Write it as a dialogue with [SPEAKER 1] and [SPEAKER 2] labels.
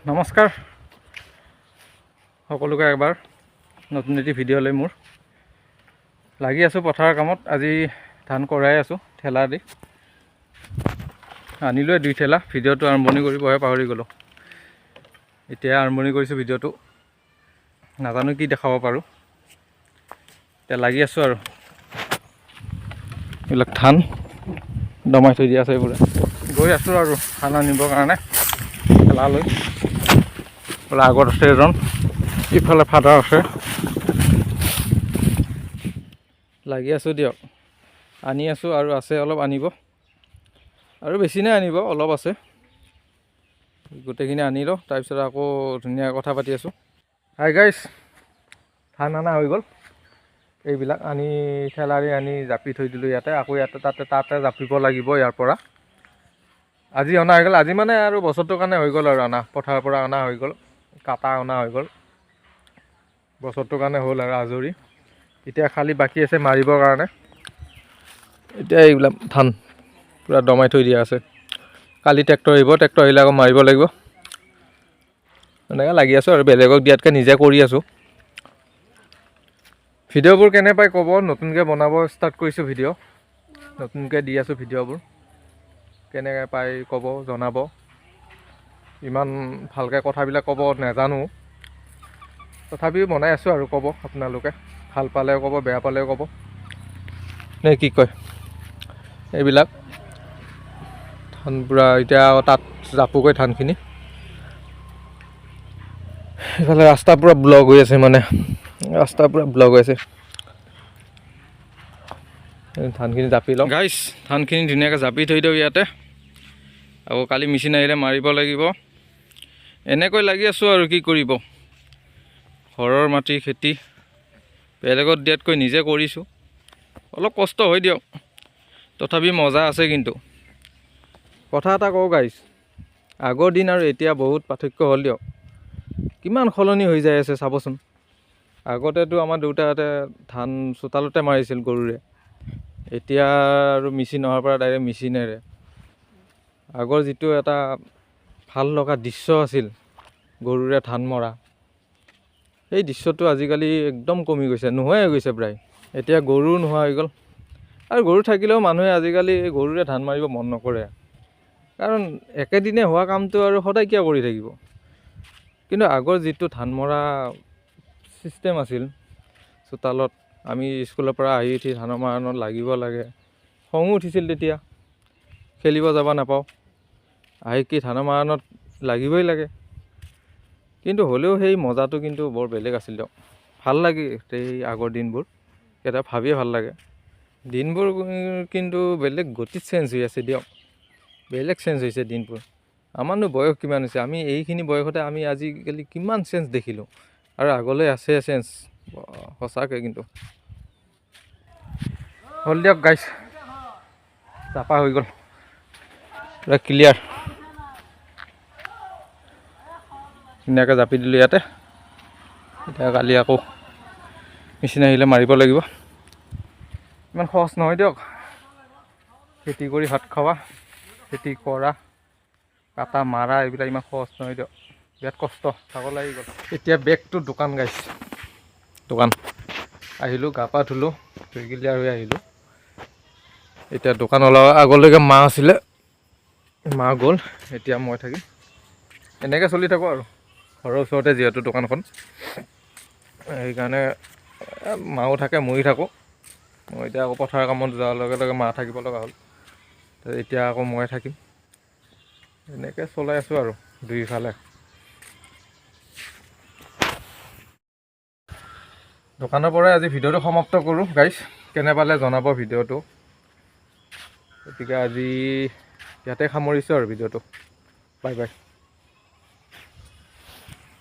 [SPEAKER 1] নমস্কাৰ সকলোকে একবাৰ নতুন এটি ভিডিঅ' লৈ মোৰ লাগি আছোঁ পথাৰৰ কামত। আজি ধান কৰাই আছোঁ ঠেলা দি, আনিলোঁ 2 ঠেলা। ভিডিঅ'টো আৰম্ভণি কৰিবহে পাহৰি গ'লোঁ, এতিয়া আৰম্ভণি কৰিছোঁ ভিডিঅ'টো। নাজানো কি দেখাব পাৰোঁ, এতিয়া লাগি আছোঁ আৰু এইবিলাক ধান দমাই থৈ দিয়া আছে। এইবোৰে গৈ আছোঁ আৰু ধান আনিবৰ কাৰণে ঠেলা লৈ। আগত আছে এজন, ইফালে ফাদাৰ আছে। লাগি আছোঁ দিয়ক, আনি আছোঁ আৰু আছে অলপ আনিব, আৰু বেছি নাই আনিব, অলপ আছে। গোটেইখিনি আনি লওঁ, তাৰপিছত আকৌ ধুনীয়াকৈ কথা পাতি আছোঁ। হাই গাইছ, ধান অনা হৈ গ'ল। এইবিলাক আনি ঠেলাৰে আনি জাপি থৈ দিলোঁ ইয়াতে। আকৌ তাতে জাপিব লাগিব ইয়াৰ পৰা। আজি অনা হৈ গ'ল, আজি মানে আৰু বছৰটোৰ কাৰণে হৈ গ'ল আৰু অনা, পথাৰৰ পৰা অনা হৈ গ'ল, কাটা অনা হৈ গ'ল, বছৰটোৰ কাৰণে হ'ল আৰু আজৰি। এতিয়া খালি বাকী আছে মাৰিবৰ কাৰণে। এতিয়া এইবিলাক ধান পূৰা দমাই থৈ দিয়া আছে, কালি ট্ৰেক্টৰ আহিব, ট্ৰেক্টৰ আহিলে আকৌ মাৰিব লাগিব। এনেকৈ লাগি আছোঁ আৰু বেলেগক দিয়াতকৈ নিজে কৰি আছোঁ। ভিডিঅ'বোৰ কেনে পাই ক'ব, নতুনকৈ বনাব ষ্টাৰ্ট কৰিছোঁ ভিডিঅ', নতুনকৈ দি আছোঁ ভিডিঅ'বোৰ। কেনেকৈ পাই ক'ব, জনাব। ইমান ভালকৈ কথাবিলাক ক'ব নাজানো, তথাপিও বনাই আছোঁ আৰু ক'ব আপোনালোকে। ভাল পালেও ক'ব, বেয়া পালেও ক'ব, নে কি কয়। এইবিলাক ধান পূৰা এতিয়া তাত জাপোগৈ ধানখিনি। এইফালে ৰাস্তা পূৰা ব্লক হৈ আছে, মানে ৰাস্তা পূৰা ব্লক হৈ আছে। ধানখিনি জাপি লওঁ গাইছ, ধানখিনি ধুনীয়াকৈ জাপি থৈ দিওঁ ইয়াতে। আকৌ কালি মেচিন আহিলে মাৰিব লাগিব। এনেকৈ লাগি আছোঁ আৰু কি কৰিব, ঘৰৰ মাটি খেতি, বেলেগত দিয়াতকৈ নিজে কৰিছোঁ। অলপ কষ্ট হয় দিয়ক, তথাপি মজা আছে। কিন্তু কথা এটা কওঁ গাইছ, আগৰ দিন আৰু এতিয়া বহুত পাৰ্থক্য হ'ল দিয়ক। কিমান সলনি হৈ যাই আছে চাবচোন। আগতেতো আমাৰ দেউতাহঁতে ধান চোতালতে মাৰিছিল গৰুৰে, এতিয়া আৰু মেচিন অহাৰ পৰা ডাইৰেক্ট মেচিনেৰে। আগৰ যিটো এটা ভাল লগা দৃশ্য আছিল গৰুৰে ধান মৰা, সেই দৃশ্যটো আজিকালি একদম কমি গৈছে, নোহোৱাই হৈ গৈছে প্ৰায়। এতিয়া গৰু নোহোৱা হৈ গ'ল, আৰু গৰু থাকিলেও মানুহে আজিকালি গৰুৰে ধান মাৰিব মন নকৰে। কাৰণ একেদিনে হোৱা কামটো আৰু সদায় কিয় কৰি থাকিব। কিন্তু আগৰ যিটো ধান মৰা ছিষ্টেম আছিল, চোতালত আমি স্কুলৰ পৰা আহি উঠি ধানৰ মাৰণত লাগিব লাগে, খঙো উঠিছিল তেতিয়া। খেলিব যাব নাপাওঁ, আহি কি ধানৰ মাৰণত লাগিবই লাগে। কিন্তু হ'লেও সেই মজাটো কিন্তু বৰ বেলেগ আছিল দিয়ক। ভাল লাগে সেই আগৰ দিনবোৰ, কেতিয়াবা ভাবিয়ে ভাল লাগে। দিনবোৰ কিন্তু বেলেগ গতিত চেঞ্জ হৈ আছে দিয়ক, বেলেগ চেঞ্জ হৈছে দিনবোৰ। আমাৰনো বয়স কিমান হৈছে, আমি এইখিনি বয়সতে আমি আজিকালি কিমান চেঞ্জ দেখিলোঁ, আৰু আগলৈ আছে চেঞ্জ সঁচাকৈ। কিন্তু হ'ল দিয়ক গাইছ, চাফা হৈ গ'ল, পূৰা ক্লিয়াৰ। ধুনীয়াকৈ জাপি দিলোঁ ইয়াতে। এতিয়া কালি আকৌ মেচিন আহিলে মাৰিব লাগিব। ইমান সহজ নহয় দিয়ক, খেতি কৰি ভাত খোৱা, খেতি কৰা, কাটা মাৰা, এইবিলাক ইমান সহজ নহয় দিয়ক, বিৰাট কষ্ট, ভাগৰ লাগি গ'ল। এতিয়া বেক টু দোকান গাইছ। দোকান আহিলোঁ, গা পা ধুলোঁ, ধুই ক্লিয়াৰ হৈ আহিলোঁ। এতিয়া দোকান ওলোৱা আগলৈকে মা আছিলে, মা গ'ল, এতিয়া মই থাকিম। এনেকৈ চলি থাকোঁ আৰু, ঘৰৰ ওচৰতে যিহেতু দোকানখন, সেইকাৰণে মাও থাকে, ময়ো থাকোঁ। মই এতিয়া আকৌ পথাৰৰ কামত যোৱাৰ লগে লগে মা থাকিব লগা হ'ল, এতিয়া আকৌ মই থাকিম। এনেকৈ চলাই আছোঁ আৰু দুইফালে। দোকানৰ পৰাই আজি ভিডিঅ'টো সমাপ্ত কৰোঁ গাইছ, কেনে পালে জনাব ভিডিঅ'টো। গতিকে আজি ইয়াতে সামৰিছোঁ আৰু ভিডিঅ'টো। Bye bye.